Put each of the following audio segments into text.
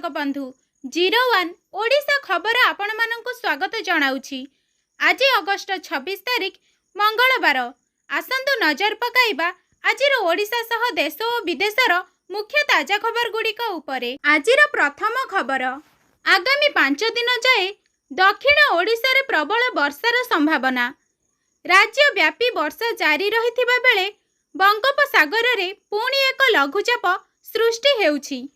दर्शक बंधु 01 ओडिशा खबर आपण मानक स्वागत जनाऊछि। आज अगस्ट 26 तारिख मंगलवार। आसंतु नजर पकाइबा आजिर ओडिशा सह देश और विदेशर मुख्य ताजा खबर गुड़िक उपरे। आजिर प्रथम खबर, आगामी 5 दिन जाए दक्षिण ओडिशा रे प्रबल वर्षार संभावना। राज्यव्यापी वर्षा जारी रहिथिबा बेले बंगोपसागर रे पुणी एक लघुचाप सृष्टि हेउछि।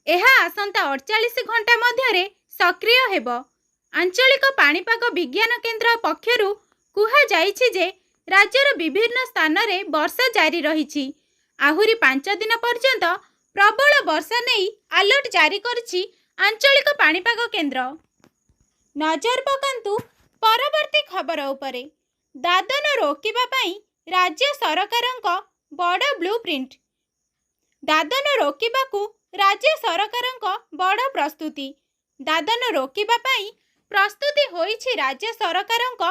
एहा आसंता 48 घंटा मध्यरे सक्रिय हेब। आंचलिक पाणीपाग विज्ञान केन्द्र पक्षरु कुहा जाइछि जे राज्यर विभिन्न स्थान रे वर्षा जारी रहिछि। आहुरी 5 दिन पर्यंत प्रबल वर्षा नहीं अलर्ट जारी करछि आंचलिक पाणीपाग केन्द्र। नजर पकांतु परवर्ती खबर उपरे। दादन रोकिबा पई राज्य सरकारक बड़ ब्लूप्रिंट। दादन रोकिबाकू राज्य सरकारक बड़ प्रस्तुति। दादन रोकिबा पई प्रस्तुति होइछि राज्य सरकारक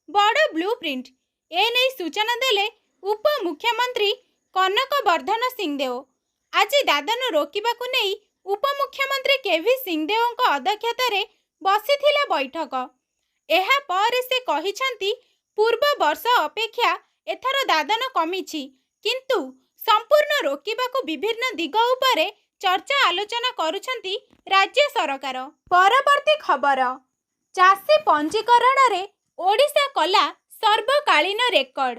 बड़ ब्लूप्रिंट। एने सूचना देले उप मुख्यमंत्री कनक वर्धन सिंहदेव। आज दादन रोकिबाकू नहीं उप मुख्यमंत्री केवी सिंहदेवଙ୍କ अध्यक्षतारे बसिथिला बैठक। एहा पर से कहिसंती पूर्व वर्ष अपेक्षा एथर दादन कमिछि, किंतु संपूर्ण रोकिबाकू विभिन्न दिग उपरे चर्चा आलोचना करुछंती राज्य सरकार। परवर्ती खबर, चाषी पंजीकरण रे ओडिशा कला सर्वकालीन रेकर्ड।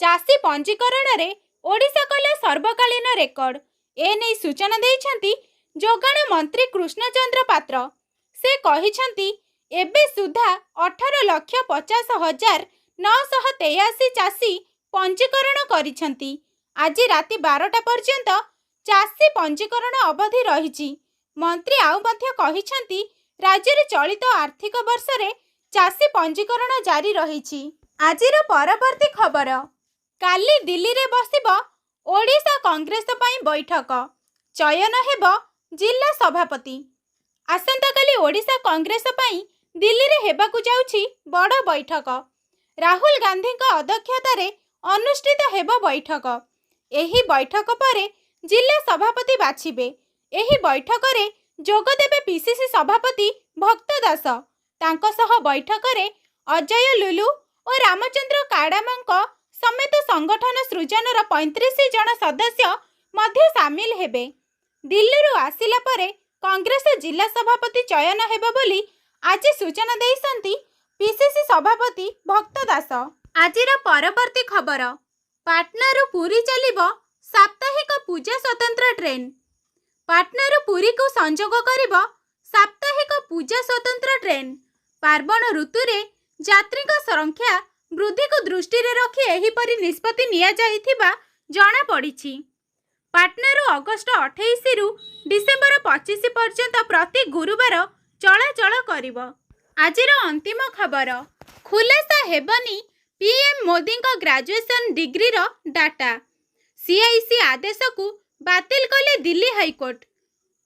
चाषी पंजीकरण रे ओडिशा कला सर्वकालीन रेकर्ड। एने सूचना देइछंती जोगाण मंत्री कृष्णचंद्र पात्र। से कहिछंती एबे सुधा 18,50,983 चाषी पंजीकरण करिछंती। आज राति 12टा पर्यंत चाषी पंजीकरण अवधि रहिछि। मंत्री आउ मध्य कहिछंती राज्य रे चलित आर्थिक वर्ष रे चाषी पंजीकरण जारी रहिछि। आजिर परवर्ती खबर, काली दिल्ली रे बसिबो ओडिशा कांग्रेस पई बैठक। चयन हेबो जिला सभापति। आसंता काली ओडिशा कांग्रेस पई दिल्ली रे हेबाकू जाउछि बड़ बैठक। राहुल गांधी अध्यक्षता रे अनुष्ठित हेबो बैठक। एही बैठक परे जिला सभापति बाछिबे। एही बैठक रे जोग देबे पीसीसी सभापति भक्त दास। तांको सह बैठक रे अजय लुलु और रामचंद्र काडामंक समेत संगठन सृजनर 35 जन सदस्य मध्य सामिल हेबे। दिल्ली रु आसिला परे कांग्रेस जिला सभापति चयन हेबो बोली आज सूचना देइसंती पीसीसी सभापति भक्त दास। आजिर परवर्ती खबर, पाटना रु पुरी चलिबो साप्ताहिक पूजा स्वतंत्र ट्रेन। पाटना रु पुरी को संजोग करिबो साप्ताहिक पूजा स्वतंत्र ट्रेन। पार्वण ऋतु रे यात्री संख्या वृद्धि को दृष्टि रे रखी एही परि निष्पत्ति निया जाइथिबा जणा पड़िछि। पाटना रु अगस्ट 28 रु डिसेंबर 25 पर्यंत प्रति गुरुवार चलाचल करिबो। आजिर अंतिम खबर, खुलासा हेबनी पीएम मोदी ग्रेजुएशन डिग्री रो डाटा। सीआईसी आदेश को बातिल कले दिल्ली हाईकोर्ट।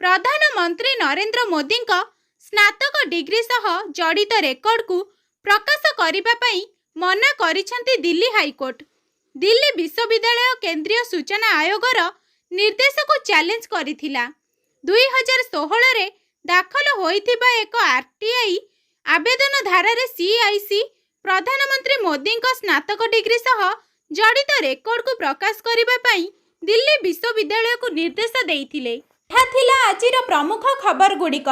प्रधानमंत्री नरेंद्र मोदी स्नातक डिग्री सह जड़ित रेकर्ड को प्रकाश करिबा पई मना करिसंती दिल्ली हाईकोर्ट। दिल्ली विश्वविद्यालय केंद्रीय सूचना आयोगर निर्देश को चैलेंज करिथिला। 2016 रे दाखल होइथिबा एक आरटीआई आवेदन धारा रे सीआईसी प्रधानमंत्री मोदी स्नातक डिग्री सह जड़ित रेकर्ड को प्रकाश करिबा पई दिल्ली विश्वविद्यालय को निर्देश देइथिले। एहा थिला आजिर प्रमुख खबर गुड़िक।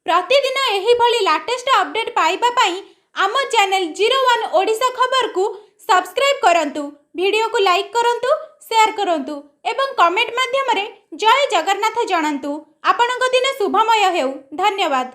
प्रतिदिन एही भली लेटेस्ट अपडेट पाइबा पई आम चैनल 01 ओडिशा खबर को सब्सक्राइब करंतु, वीडियो को लाइक करंतु, शेयर करंतु एवं कमेंट माध्यम रे जय जगन्नाथ जणांतु। आपनक दिन शुभमय हेउ। धन्यवाद।